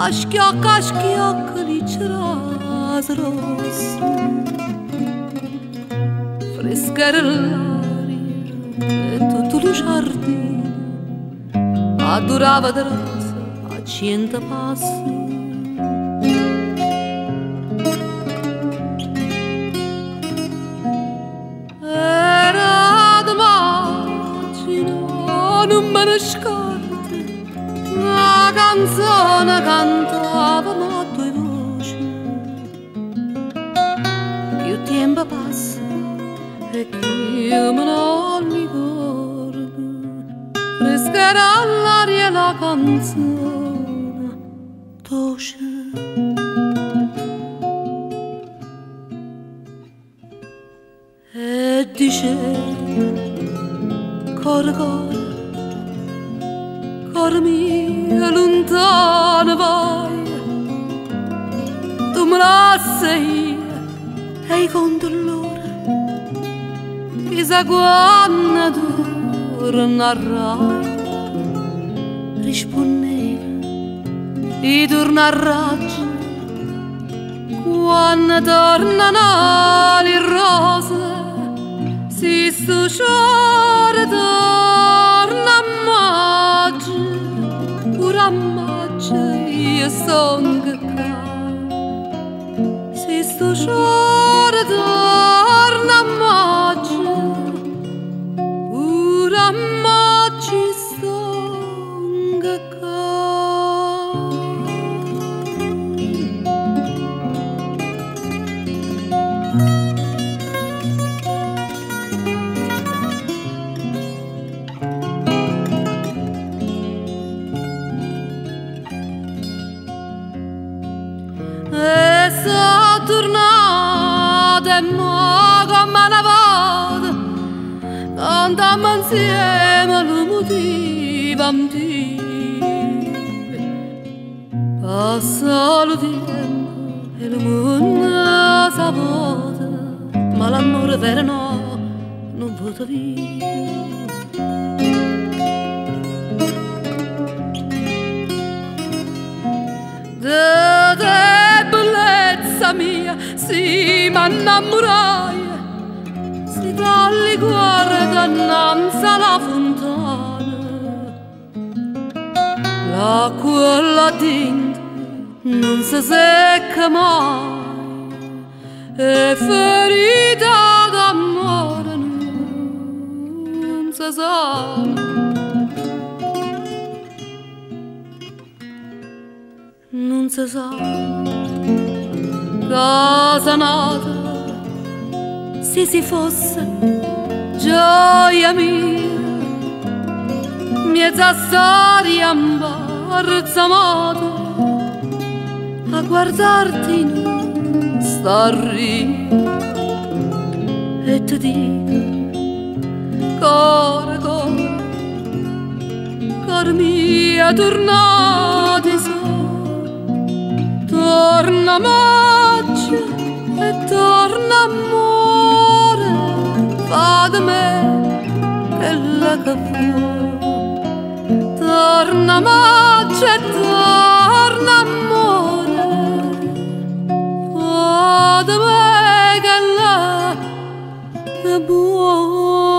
Aşk yok liceraz rosso frescare l'aria e tutto il giardino adorava di rosa a 100 passi. Era di maggio, non me ne scordo, la canzone cantavamo a due voci. Più tempo passa e io me non ricordo, frescherà l'aria la canzone dolce. E diceva cor mio lontano vai, tu me la sei e con dolore chissà quando tornerai. Rispondeva e torna a raggio quando tornano le rose. Si sto cuore torna a maggio, pure a maggio io son che cade. Si sto cuore torna a maggio, pure a maggio son che e sono tornata e mo come una volta cantammo insieme lo motivo antico. Passa il tempo e il mondo si vuota, ma l'amore vero no, non vuota via. Mia, si m'innamorai, si dalli guarda innanzi alla fontana, l'acqua là dentro non si secca mai, e ferita d'amore non si sana. Non si sa cosa nata, se si fosse gioia mia, mezza storia imbarzamata, a guardarti in starri e ti dico, cor mia, tornati so, torna maggio e torna amore, fa da me quella che vuoi. Torna maggio e torna amore, fa da me quella che vuoi.